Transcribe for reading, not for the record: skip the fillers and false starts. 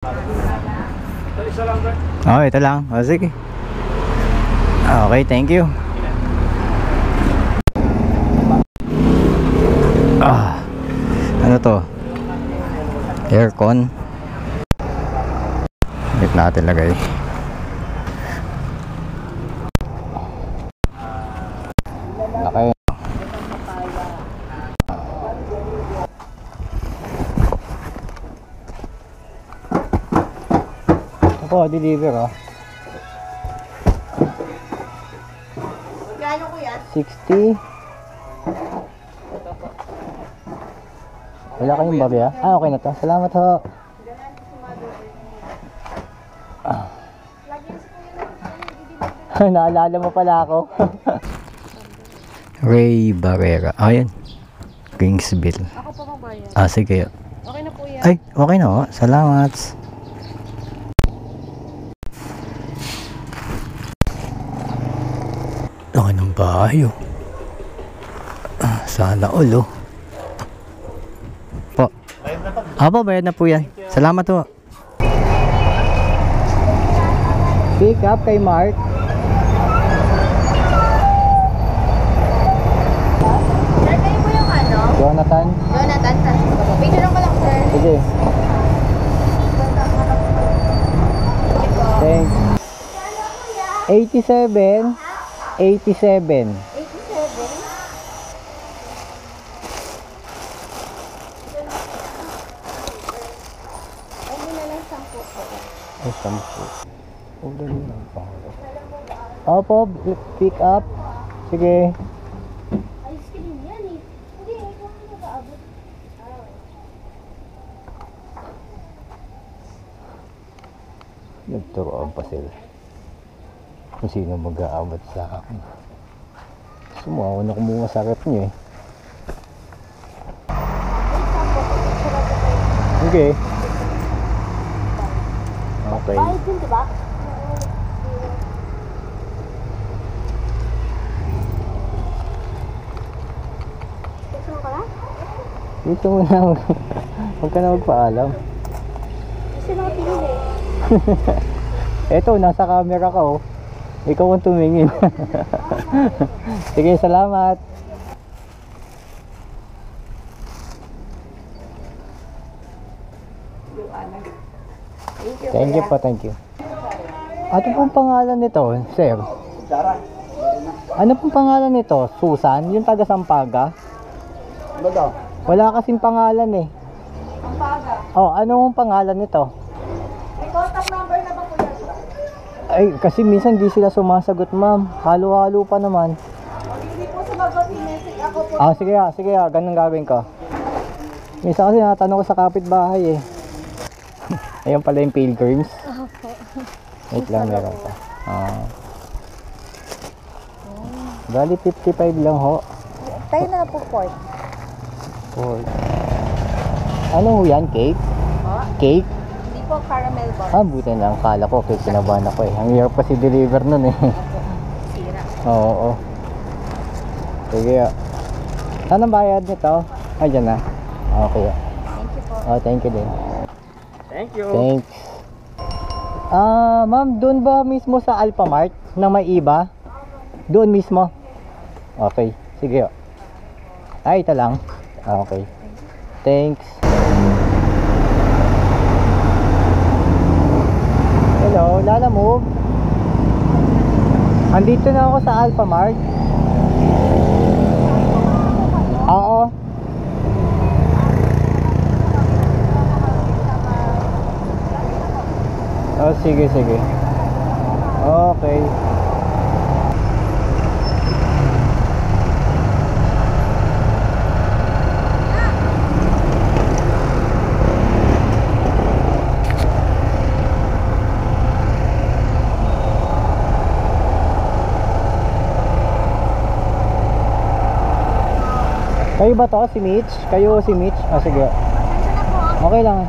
Isa lang, bro. Oh, ito lang. Oh, sige. Okay, thank you. Ano to? Aircon. Dito natin lagay. Laki. Ito po, deliver oh. Gano'n ko yan? 60. Wala kayong babya? Ah, okay na to. Salamat ho. Naalala mo pala ako. Ray Barrera. Ayan. Kingsville. Ako pa magbayad. Ah, sige. Okay na po yan. Ay, okay na ho. Salamat. Okay ng bahay oh. Sana all oh. Po. Apo, bayad na po yan. Salamat ho. Pick up kay Mark. Sir, kayo po yung ano? Jonathan. Jonathan, picture lang ko lang, sir. Sige. Thanks. 87. 87. 87? Ay, na lang 10 po. Ay, 10. Oh, dali lang pa. Opo, pick up. Sige. Ayos ka din yan eh. Hindi, ikaw ang nag-aabot. Nagturoan pa sila. Kung sino mag-aabot sa akin. Sumuha ako na kumuha sa rep niyo eh. Okay. Okay. Ay, dun, diba? Gusto mo ka lang? Dito mo na. Huwag ka na magpaalam. Gusto na tingin eh. Eto, nasa camera ka oh. Ikaw ang tumingin. Sige, salamat. Thank you po, thank you. Ano pong pangalan nito, sir? Ano pong pangalan nito? Susan? Yung taga Sampaga? Ano daw? Wala kasing pangalan eh. Sampaga. Oh, ano pong pangalan nito? May contact number na ba po yan? Ay, kasi minsan di sila sumasagot, ma'am. Halo-halo pa naman. Hindi po sumagot, i-message ako po. Ah, sige ah, ganun gawin ko. Minsan kasi natanong ko sa kapitbahay eh. Ayun pala yung pilgrims. Wait lang, meron pa. Bali 55 lang ho. Tayo na po, Fort. Ano ho yan? Cake? Oh? Cake? Hindi po, caramel bar. Ah, buti lang. Kala ko cake, kinabahan ako eh. Ang hirap kasi deliver nun eh. Sira. Oo. Sige ah. Saan ang bayad nito? Ah, dyan na. Okay ah. Thank you po. Oh, thank you din. Thank you. Thanks. Ma'am, doon ba mismo sa Alphamart na may iba? Doon mismo? Okay, sige. Ay, ito lang. Okay. Thanks. Hello, Lala Move. Andito na ako sa Alphamart. Oo. Oh, sige. Okay. Kayo ba to? Si Mitch? Kayo si Mitch? Ah, sige. Okay lang.